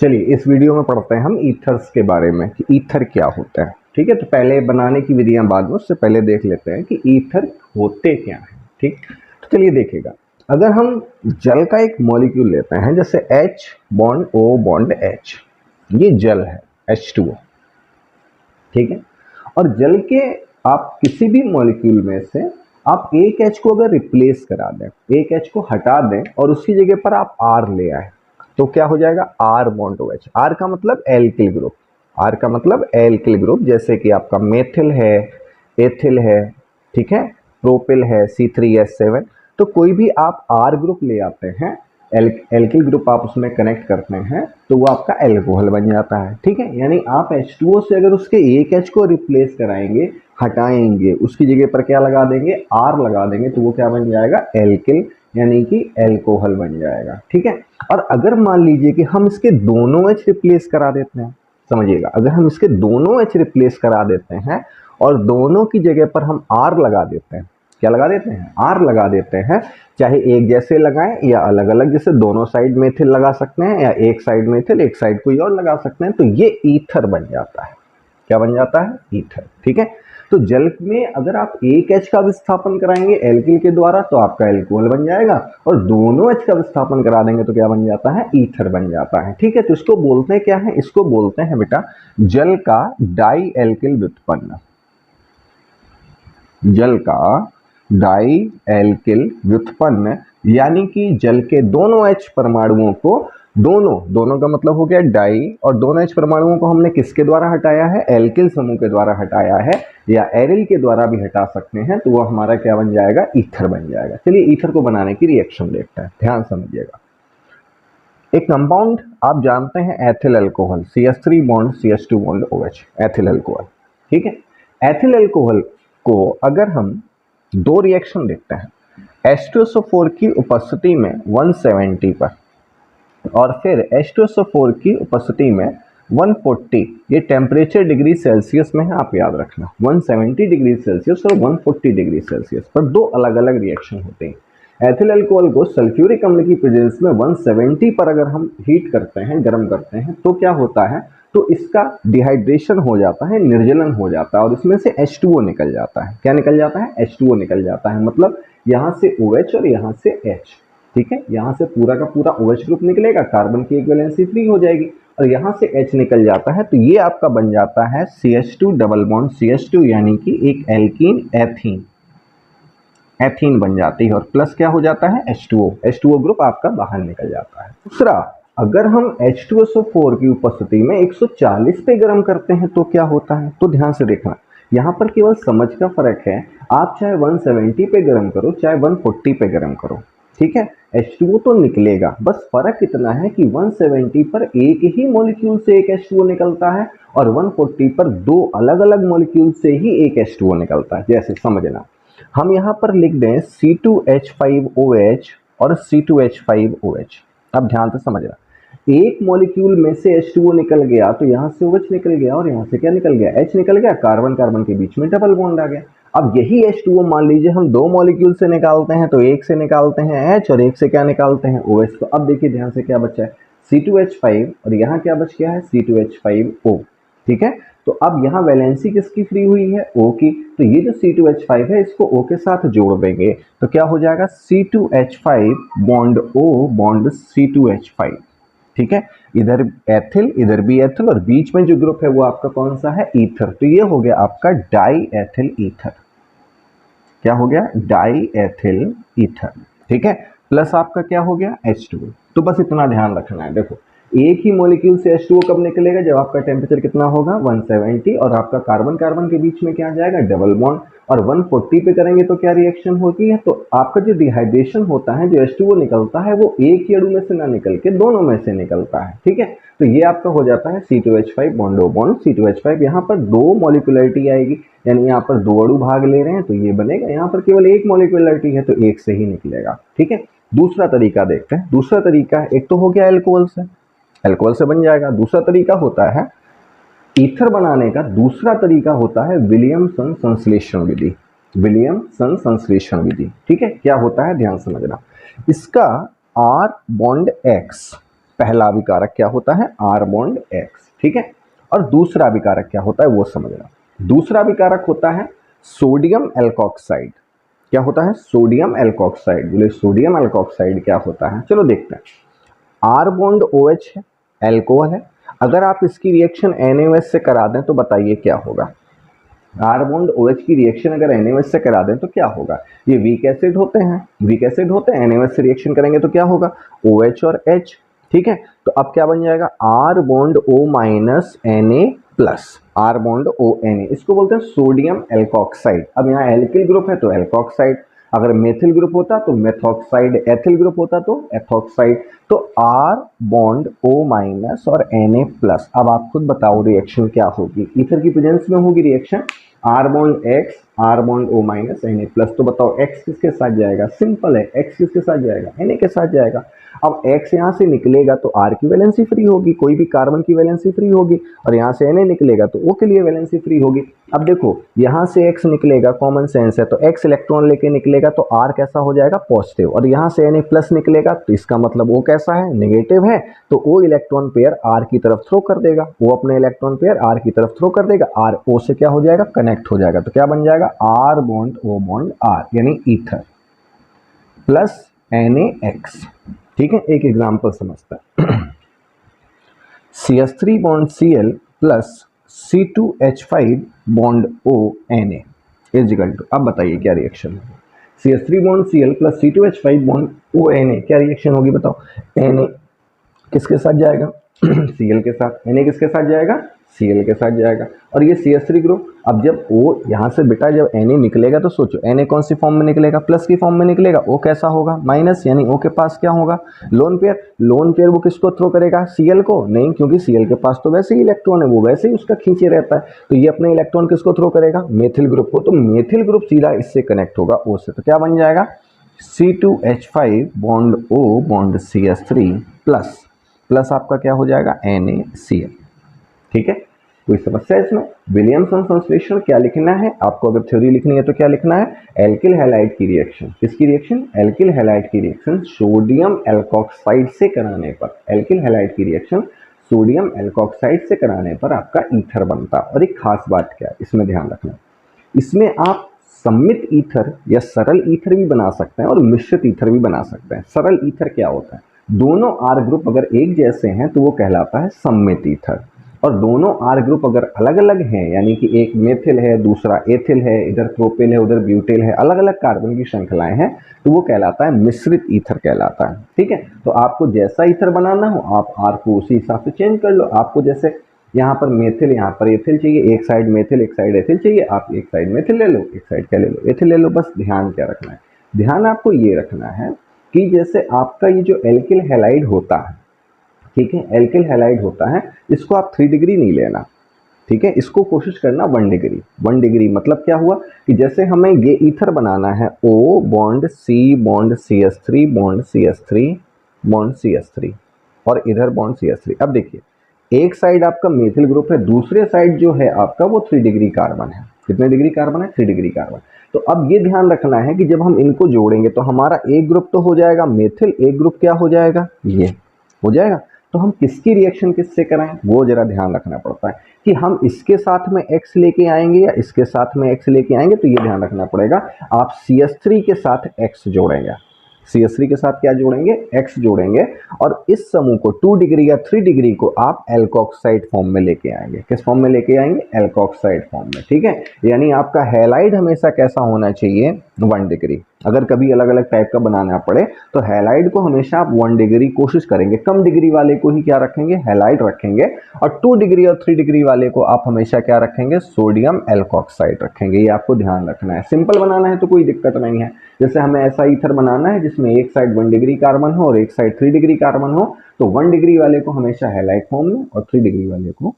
चलिए इस वीडियो में पढ़ते हैं हम ईथर्स के बारे में कि ईथर क्या होता है। ठीक है, तो पहले बनाने की विधियां बाद में, उससे पहले देख लेते हैं कि ईथर होते क्या हैं। ठीक, तो चलिए देखिएगा, अगर हम जल का एक मॉलिक्यूल लेते हैं जैसे H bond O bond H, ये जल है H2O। ठीक है, और जल के आप किसी भी मॉलिक्यूल में से आप एक H को अगर रिप्लेस करा दें, एक H को हटा दें और उसकी जगह पर आप R ले आए तो क्या हो जाएगा, R बॉन्ड OH। R का मतलब एल्किल ग्रुप, R का मतलब एल्किल ग्रुप, जैसे कि आपका मेथिल है, एथिल है, ठीक है, प्रोपिल है, C3H7। तो कोई भी आप R ग्रुप ले आते हैं, एल्किल ग्रुप आप उसमें कनेक्ट करते हैं तो वो आपका एल्कोहल बन जाता है। ठीक है, यानी आप H2O से अगर उसके एक H को रिप्लेस कराएंगे, हटाएंगे, उसकी जगह पर क्या लगा देंगे, R लगा देंगे, तो वो क्या बन जाएगा, एल्किल, यानी कि एल्कोहल बन जाएगा। ठीक है, और अगर मान लीजिए कि हम इसके दोनों H रिप्लेस करा देते हैं, समझिएगा, अगर हम इसके दोनों H रिप्लेस करा देते हैं और दोनों की जगह पर हम R लगा देते हैं, क्या लगा देते हैं, R लगा देते हैं, चाहे एक जैसे लगाएं या अलग अलग, जैसे दोनों साइड मेथिल लगा सकते हैं या एक साइड मेथिल एक साइड कोई और लगा सकते हैं, तो ये ईथर बन जाता है। क्या बन जाता है, ईथर। ठीक है, तो जल में अगर आप एक H का विस्थापन कराएंगे एल्किल के द्वारा तो आपका एल्कोहल बन जाएगा, और दोनों H का विस्थापन करा देंगे तो क्या बन जाता है, ईथर बन जाता है। ठीक है, तो इसको बोलते हैं क्या है, इसको बोलते हैं बेटा जल का डाई एल्किल व्युत्पन्न। जल का डाई एल्किल व्युत्पन्न, यानी कि जल के दोनों H परमाणुओं को, दोनों का मतलब हो गया डाई, और दोनों H परमाणुओं को हमने किसके द्वारा हटाया है, एल्किल समूह के द्वारा हटाया है, या एरिल के द्वारा भी हटा सकते हैं, तो वो हमारा क्या बन जाएगा, ईथर बन जाएगा। चलिए ईथर को बनाने की रिएक्शन देखते हैं, ध्यान समझिएगा। एक कंपाउंड आप जानते हैं ethyl alcohol, CH3 bond CH2 bond OH, ethyl alcohol. ठीक है, एथिल अल्कोहल को अगर हम दो रिएक्शन देखते हैं, H2SO4 की उपस्थिति में 170 पर और फिर H2SO4 की उपस्थिति में 140, ये टेम्परेचर डिग्री सेल्सियस में है, आप याद रखना, 170 डिग्री सेल्सियस और 140 डिग्री सेल्सियस पर दो अलग अलग रिएक्शन होते हैं। एथिल अल्कोहल को सल्फ्यूरिक अम्ल की प्रेजेंस में 170 पर अगर हम हीट करते हैं, गर्म करते हैं, तो क्या होता है, तो इसका डिहाइड्रेशन हो जाता है, निर्जलन हो जाता है, और इसमें से H2O निकल जाता है। क्या निकल जाता है, H2O निकल जाता है, मतलब यहाँ से OH और यहाँ से H। ठीक है, यहाँ से पूरा का पूरा OH ग्रुप निकलेगा, कार्बन की एक वैलेंसी फ्री हो जाएगी, और यहाँ से H निकल जाता है, तो ये आपका बन जाता है CH2 डबल बॉन्ड CH2, यानी कि एक एल्कीन एथीन बन जाती है, और प्लस क्या हो जाता है, H2O ग्रुप आपका बाहर निकल जाता है। दूसरा, अगर हम H2SO4 की उपस्थिति में 140 पे गर्म करते हैं तो क्या होता है, तो ध्यान से देखना, यहाँ पर केवल समझ का फर्क है, आप चाहे 170 पे गर्म करो चाहे 140 पे गर्म करो, ठीक है, H2O तो निकलेगा, बस फर्क इतना है कि 170 पर एक ही मॉलिक्यूल से एक H2O निकलता है और 140 पर दो अलग अलग मॉलिक्यूल से ही एक H2O निकलता है। जैसे समझना, हम यहाँ पर लिख दें C2H5OH और C2H5OH। अब ध्यान से समझना, एक मॉलिक्यूल में से H2O निकल गया तो यहाँ से OH निकल गया और यहाँ से क्या निकल गया, H निकल गया, कार्बन कार्बन के बीच में डबल बॉन्ड आ गया। अब यही H2O मान लीजिए हम दो मॉलिक्यूल से निकालते हैं, तो एक से निकालते हैं H और एक से क्या निकालते हैं, OH। तो अब देखिए ध्यान से क्या बचा है, C2H5 और यहाँ क्या बच गया है, C2H5O। ठीक है, तो अब यहाँ वैलेंसी किसकी फ्री हुई है, O की, तो ये जो C2H5 है इसको O के साथ जोड़ देंगे तो क्या हो जाएगा, C2H5 bond O bond C2H5। ठीक है, इधर एथिल इधर भी एथिल और बीच में जो ग्रुप है वो आपका कौन सा है, ईथर। तो ये हो गया आपका डाई एथिल ईथर। क्या हो गया, डाई एथिल ईथर। ठीक है, प्लस आपका क्या हो गया, H2O। तो बस इतना ध्यान रखना है। देखो, एक ही मॉलिक्यूल से H2O कब निकलेगा, जब आपका टेम्परेचर कितना होगा, 170, और आपका कार्बन कार्बन के बीच में क्या आ जाएगा, डबल बॉन्ड, और 140 पे करेंगे तो क्या रिएक्शन होती है, तो आपका जो डिहाइड्रेशन होता है, जो H2O निकलता है वो एक ही अणु में से ना निकल के दोनों में से निकलता है। ठीक है, तो ये आपका हो जाता है C2H5 bond O bond C2H5। यहाँ पर दो मॉलिक्यूलरिटी आएगी, यानी यहाँ पर दो अणु भाग ले रहे हैं तो ये बनेगा, यहाँ पर केवल एक मॉलिक्यूलरिटी है तो एक से ही निकलेगा। ठीक है, दूसरा तरीका देखते हैं। दूसरा तरीका, एक तो हो गया एल्कोहल से, एल्कोहल से बन जाएगा। दूसरा तरीका होता है ईथर बनाने का, दूसरा तरीका होता है विलियमसन संश्लेषण विधि। विलियमसन संश्लेषण विधि, ठीक है, क्या होता है ध्यान समझना। इसका R बॉन्ड X पहला विकारक क्या होता है, R बॉन्ड X, ठीक है। और दूसरा विकारक क्या होता है वो समझना। दूसरा विकारक होता है सोडियम एल्कोक्साइड। क्या होता है, सोडियम एल्कोक्साइड। बोले सोडियम एल्कोक्साइड क्या होता है, चलो देखते हैं। R बॉन्ड OH है, एल्कोहल है। अगर आप इसकी रिएक्शन NaOH से करा दें तो बताइए क्या होगा। R बॉन्ड OH की रिएक्शन अगर NaOH से करा दें तो क्या होगा, ये वीक एसिड होते हैं, वीक एसिड होते हैं, NaOH से रिएक्शन करेंगे तो क्या होगा, OH और H, ठीक है। तो अब क्या बन जाएगा, R bond O minus Na plus, R bond O Na, इसको बोलते हैं सोडियम एल्कोक्साइड। अब यहाँ एल्किल ग्रुप है तो एल्कोक्साइड, अगर मेथिल ग्रुप होता तो मेथॉक्साइड, एथिल ग्रुप होता तो एथॉक्साइड। तो R बॉन्ड O माइनस और Na प्लस। अब आप खुद बताओ रिएक्शन क्या होगी, ईथर की प्रेजेंस में होगी reaction R bond X, R bond O minus Na plus. तो बताओ X किसके साथ जाएगा, सिंपल है, X किसके साथ जाएगा, Na के साथ जाएगा। अब X यहाँ से निकलेगा तो R की वैलेंसी फ्री होगी, कोई भी कार्बन की वैलेंसी फ्री होगी, और यहाँ से Na निकलेगा तो O के लिए वैलेंसी फ्री होगी। अब देखो यहाँ से X निकलेगा, कॉमन सेंस है, तो X इलेक्ट्रॉन लेके निकलेगा तो R कैसा हो जाएगा, पॉजिटिव, और यहाँ से Na प्लस निकलेगा तो इसका मतलब O कैसा है, नेगेटिव है, तो O इलेक्ट्रॉन पेयर R की तरफ थ्रो कर देगा, वो अपने इलेक्ट्रॉन पेयर R की तरफ थ्रो कर देगा, R O से क्या हो जाएगा, कनेक्ट हो जाएगा। तो क्या बन जाएगा, R bond O bond R यानी ईथर प्लस NaX, ठीक है। एक एग्जांपल समझता है, CH3 bond Cl plus C2H5 bond O Na is equal to, अब बताइए क्या रिएक्शन है, CH3 bond Cl plus C2H5 bond O Na, क्या रिएक्शन होगी बताओ। Na किसके साथ जाएगा, Cl के साथ, Na किसके साथ जाएगा, Cl के साथ जाएगा, और ये CH3 ग्रुप। अब जब O यहाँ से बेटा जब Na निकलेगा तो सोचो Na कौन सी फॉर्म में निकलेगा, प्लस की फॉर्म में निकलेगा, O कैसा होगा, माइनस, यानी O के पास क्या होगा, लोन पेयर। लोन पेयर वो किसको थ्रो करेगा, Cl को नहीं, क्योंकि Cl के पास तो वैसे ही इलेक्ट्रॉन है, वो वैसे ही उसका खींचे रहता है, तो ये अपने इलेक्ट्रॉन किसको थ्रो करेगा, मेथिल ग्रुप को, तो मेथिल ग्रुप सीधा इससे कनेक्ट होगा O से, तो क्या बन जाएगा, C2H5 bond O bond CH3 plus, plus आपका क्या हो जाएगा, NaCl, ठीक है। कोई समस्या इसमें, विलियमसन संश्लेषण क्या लिखना है आपको, अगर थ्योरी लिखनी है तो क्या लिखना है, एल्किल हैलाइड की रिएक्शन, किसकी रिएक्शन, एल्किल हैलाइड की रिएक्शन सोडियम एल्कोक्साइड से कराने पर, एल्किल हैलाइड की रिएक्शन सोडियम एल्कोक्साइड से कराने पर आपका ईथर बनता। और एक खास बात क्या है इसमें ध्यान रखना, इसमें आप सम्मित ईथर या सरल ईथर भी बना सकते हैं और मिश्रित ईथर भी बना सकते हैं। सरल ईथर क्या होता है, दोनों R ग्रुप अगर एक जैसे हैं तो वो कहलाता है सम्मित ईथर, और दोनों R ग्रुप अगर अलग अलग हैं, यानी कि एक मेथिल है दूसरा एथिल है, इधर प्रोपेल है उधर ब्यूटेल है, अलग अलग कार्बन की श्रृंखलाएं हैं, तो वो कहलाता है मिश्रित ईथर कहलाता है, ठीक है। तो आपको जैसा ईथर बनाना हो आप R को उसी हिसाब से चेंज कर लो। आपको जैसे यहाँ पर मेथिल यहाँ पर एथिल चाहिए, एक साइड मेथिल एक साइड एथिल चाहिए, आप एक साइड मेथिल ले लो एक साइड क्या ले लो, एथिल ले लो। बस ध्यान क्या रखना है, ध्यान आपको ये रखना है कि जैसे आपका ये जो एल्किल हैलाइड होता है, ठीक है, एल्किल हैलाइड होता है, इसको आप 3 डिग्री नहीं लेना, ठीक है, इसको कोशिश करना 1 डिग्री। 1 डिग्री मतलब क्या हुआ कि जैसे हमें ये ईथर बनाना है O bond C bond CH3 bond CH3 bond CH3 और इधर बॉन्ड CH3। अब देखिए एक साइड आपका मेथिल ग्रुप है, दूसरे साइड जो है आपका वो 3 डिग्री कार्बन है। कितने डिग्री कार्बन है, 3 डिग्री कार्बन। तो अब ये ध्यान रखना है कि जब हम इनको जोड़ेंगे तो हमारा एक ग्रुप तो हो जाएगा मेथिल, एक ग्रुप क्या हो जाएगा, ये हो जाएगा। तो हम किसकी रिएक्शन किससे कराएं वो जरा ध्यान रखना पड़ता है कि हम इसके साथ में X लेके आएंगे या इसके साथ में X लेके आएंगे। तो ये ध्यान रखना पड़ेगा, आप CH3 के साथ X जोड़ेंगे, CH3 के साथ क्या जोड़ेंगे, X जोड़ेंगे, और इस समूह को 2 डिग्री या 3 डिग्री को आप एल्कोक्साइड फॉर्म में लेके आएंगे। किस फॉर्म में लेके आएंगे, एल्कोक्साइड फॉर्म में, ठीक है। यानी आपका हैलाइड हमेशा कैसा होना चाहिए, 1 डिग्री। अगर कभी अलग अलग टाइप का बनाना पड़े तो हैलाइड को हमेशा आप 1 डिग्री कोशिश करेंगे, कम डिग्री वाले को ही क्या रखेंगे, हैलाइड रखेंगे, और 2 डिग्री और 3 डिग्री वाले को आप हमेशा क्या रखेंगे, सोडियम एल्कोक्साइड रखेंगे। ये आपको ध्यान रखना है। सिंपल बनाना है तो कोई दिक्कत नहीं है, जैसे हमें ऐसा ईथर बनाना है जिसमें एक साइड 1 डिग्री कार्बन हो और एक साइड 3 डिग्री कार्बन हो, तो 1 डिग्री वाले को हमेशा हैलाइड फॉर्म में और 3 डिग्री वाले को